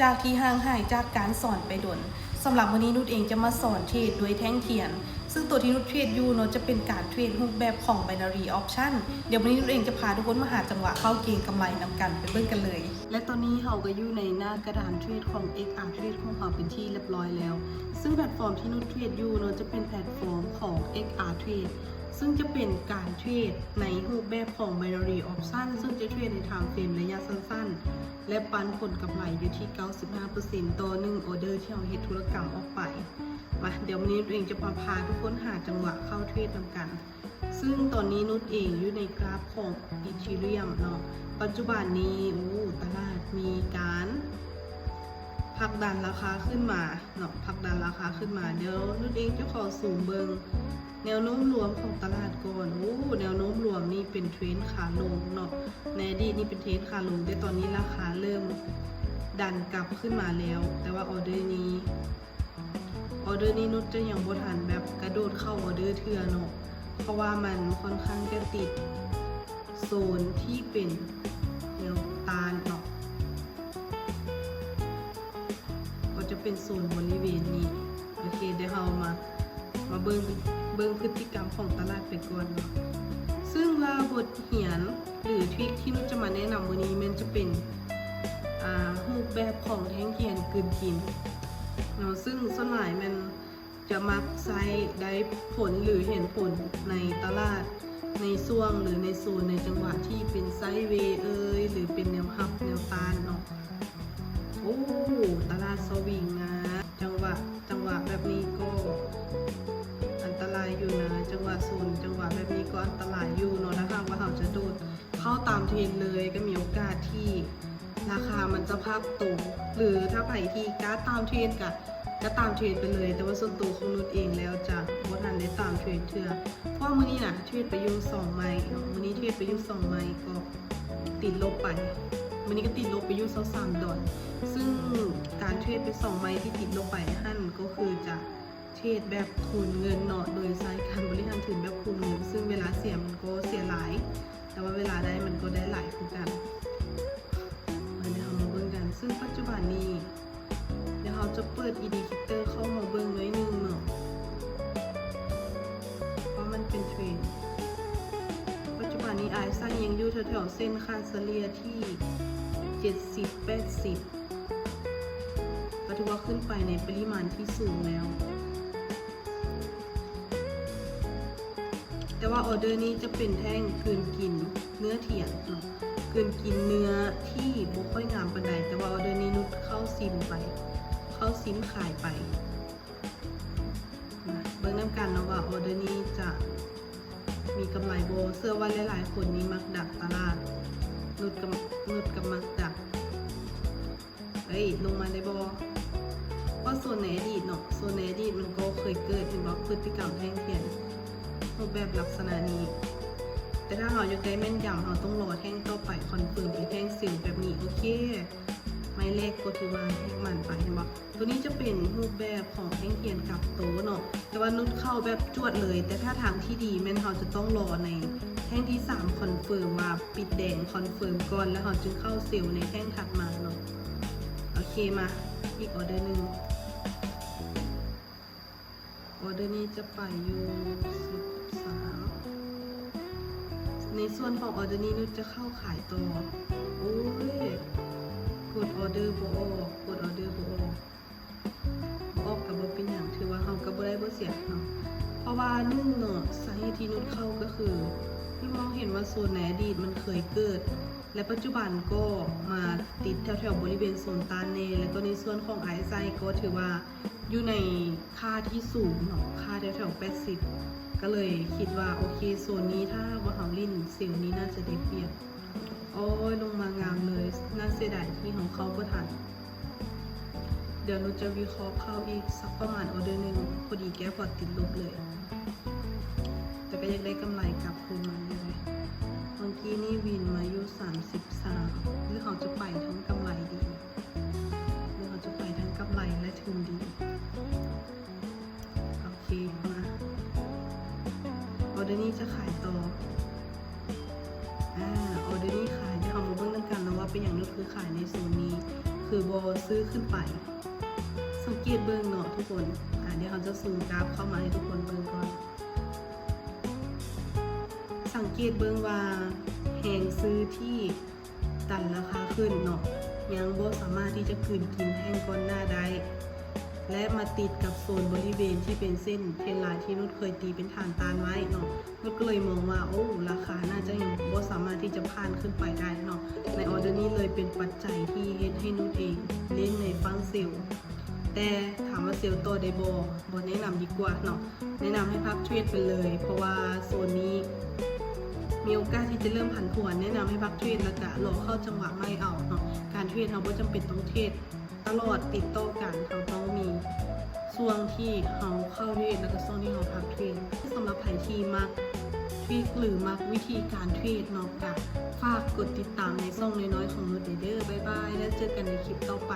จากที่ห่างหายจากการสอนไปดนสำหรับวันนี้นุชเองจะมาสอนเทรดด้วยแท่งเทียนซึ่งตัวที่นุชเทรดอยู่เนาะจะเป็นการเทรดรูปแบบของ binary option เดี๋ยววันนี้นุชเองจะพาทุกคนมาหาจังหวะเข้าเกณฑ์กำไรนำกันไปเบิ่งกันเลยและตอนนี้เราก็อยู่ในหน้ากระดานเทรดของ XR Trade ของเราเป็นที่เรียบร้อยแล้วซึ่งแพลตฟอร์มที่นุชเทรดอยู่เนาะจะเป็นแพลตฟอร์มของ XR Trade ซึ่งจะเป็นการเทรดในรูปแบบของ binary option ซึ่งจะเทรดใน time frame ระยะสั้นๆและปันผลกำไรอยู่ที่ 95% ต่อ1ออเดอร์ที่เราเฮ็ดธุรกรรมออกไปมาเดี๋ยววันนี้นุชเองจะพาทุกคนหาจังหวะเข้าเทรดนำกันซึ่งตอนนี้นุชเองอยู่ในกราฟของ Ethereum เนาะปัจจุบันนี้ตลาดมีการผลักดันราคาขึ้นมาเนาะผลักดันราคาขึ้นมาเดี๋ยวนุชเองจะขอสูงเบิงแนวโน้มรวมของตลาดก่อนแนวโน้มรวมนี่เป็นเทรนด์ขาลงเนาะในอดีตนี่เป็นเทรนด์ขาลงแต่ตอนนี้ราคาเริ่มดันกลับขึ้นมาแล้วแต่ว่าออเดอร์นี้นุชจะยังบ่ทันแบบกระโดดเข้าออเดอร์เทื่อเนาะเพราะว่ามันค่อนข้างจะติดโซนที่เป็นแนวต้านเนาะก็จะเป็นโซนบริเวณนี้โอเคเดี๋ยวเรามาเบิ่งพฤติกรรมของตลาดไปก่อนเนาะซึ่งว่าบทเขียนหรือทริคที่นุชจะมาแนะนำวันนี้มันจะเป็นรูปแบบของแท่งเทียนกลืนกินเนาะซึ่งส่วนใหญ่มันจะมักใช้ได้ผลหรือเห็นผลในตลาดในช่วงหรือในโซนในจังหวะที่เป็นไซด์เวย์หรือเป็นแนวรับแนวต้านเนาะตลาดสวิงนะจังหวะแบบนี้ก็อันตรายอยู่นะจังหวะโซนจังหวะแบบนี้ก็อันตรายอยู่เนาะถ้าหากว่าเราจะโดดเข้าตามเทรนเลยก็มีโอกาสที่ราคามันจะพักตกหรือถ้าไผ่ที่กล้าตามเทรนก็ตามเทรนไปเลยแต่ว่าส่วนตัวของนุชเองแล้วจะบ่ทันได้ตามเทรนเทื่อเพราะมื้อนี้น่ะเทรดไปอยู่2ไม้มื้อนี้เทรดไปอยู่2ไม้ก็ติดลบไปมื้อนี้ก็ติดลบไปอยู่23ดอลซึ่งการเทรดไป2ไม้ที่ติดลบไปหั่นก็คือจะเทรดแบบคูณเงินเนาะโดยใช้การบริหารถือแบบคูณเงินซึ่งเวลาเสียมันก็เสียหลายแต่ว่าเวลาได้มันก็ได้หลายคือกันเดี๋ยวเรามาเบิ่งกันซึ่งปัจจุบันนี้เดี๋ยวเราจะเปิด indicator เข้ามาเบิ่งหน่อยนึงเนาะเพราะมันเป็นเทรนด์ปัจจุบันนี้ RSI ยังอยู่แถวๆเส้นค่าเฉลี่ยที่70-80ก็ถือว่าขึ้นไปในปริมาณที่สูงแล้วแต่ว่าออเดอร์นี้จะเป็นแท่งกลืนกินเนื้อเทียนเนาะกลืนกินเนื้อที่บ่ค่อยงามปานใดแต่ว่าออเดอร์นี้นุชเข้าซิมขายไปเบิ่งน้ำกันเนาะว่าออเดอร์นี้จะมีกำไรโบเชื่อว่าหลายๆคนนี้มักดักตลาดนุชกับมักดักลงมาได้บ่เพราะโซนในอดีตเนาะโซนในอดีตมันก็เคยเกิดเห็นว่าพฤติกรรมแท่งเทียนรูปแบบลักษณะนี้แต่ถ้าเราอยากได้แม่นยำเราต้องรอแท่งต่อไปคอนเฟิร์มเป็นแท่งสิวแบบนี้โอเคไม่เลขก็ถือว่าแท่งมันไปเห็นบ่ตัวนี้จะเป็นรูปแบบของแท่งเทียนกับโตเนาะแต่ว่านุชเข้าแบบจวดเลยแต่ถ้าทางที่ดีแม่นเราจะต้องรอในแท่งที่3คอนเฟิร์มว่าปิดแดงคอนเฟิร์มก่อนแล้วเราจึงเข้าเซลล์ในแท่งถัดมาเนาะโอเคมาอีกออเดอร์นึงออเดอร์นี้จะไปอยู่13ในส่วนของออเดอร์นี้นุชจะเข้าขายต่อกดออเดอร์บ่ออกกับบ่เป็นอย่างถือว่าเฮาก็บ่ได้บ่เสียเนาะเพราะว่า1เนาะสาเหตุที่นุชเข้าก็คือนุชมองเห็นว่าโซนในอดีตมันเคยเกิดและปัจจุบันก็มาติดแถวๆบริเวณโซนต้านเนแล้วก็ในส่วนของ RSI ก็ถือว่าอยู่ในค่าที่สูงเนาะค่าแถวๆ80ก็เลยคิดว่าโอเคโซนนี้ถ้าว่าเฮาลิ้นเซลล์นี้น่าจะได้เปรียบลงมางามเลยน่าเสียดายที่ของเขาบ่ทันเดี๋ยวนุชจะวิเคราะห์เข้าอีกสักประมาณออเดอร์นึงพอดีแก้พอติดลบเลยแต่ก็ยังได้กำไรกลับคืนมาเลยเมื่อกี้นี่วินมาอยู่33หรือเขาจะไปทั้งกำไรดีหรือเขาจะไปทั้งกำไรและทุนดีโอเคมาออเดอร์นี้จะขายต่อออเดอร์นี้ขายเดี๋ยวเรามาเบิ่งกันนะว่าเป็นอย่างนุชคือขายในโซนนี้คือ คือบ่ซื้อขึ้นไปสังเกตเบิ่งเนาะทุกคนเดี๋ยวเขาจะซูมกราฟเข้ามาให้ทุกคนเบิ่งก่อนสังเกตเบิ่งว่าแหงซื้อที่ตันราคาขึ้นเนาะยังบ่สามารถที่จะคืนกินแห้งก้อนหน้าได้และมาติดกับโซนบริเวณที่เป็นเส้นเทรนไลน์ที่นุชเคยตีเป็นฐานตานไว้เนาะนุชก็เลยมองว่าราคาน่าจะยังบ่สามารถที่จะผ่านขึ้นไปได้เนาะในออเดอร์นี้เลยเป็นปัจจัยที่เฮ็ดให้นุชเองเล่นในฟังเซลล์แต่ถามว่าเซลล์ตัวได้บ่แนะนำดีกว่าเนาะแนะนำให้พักเทรดไปเลยเพราะว่าโซนนี้มีโอกาสที่จะเริ่มผันผวนแนะนำให้พักเทรดแล้วก็รอเข้าจังหวะไม่เอาเนาะการเทรดเราบ่จำเป็นต้องเทรดตลอดติดต่อกันเราต้องมีช่วงที่เราเข้าเทรดแล้วก็ช่วงที่เราพักเทรดสำหรับใครที่มักเทรดหรือมักวิธีการเทรดเนาะก็ฝากกดติดตามในช่องน้อยๆของนุชเด้อบ๊ายบายแล้วเจอกันในคลิปต่อไป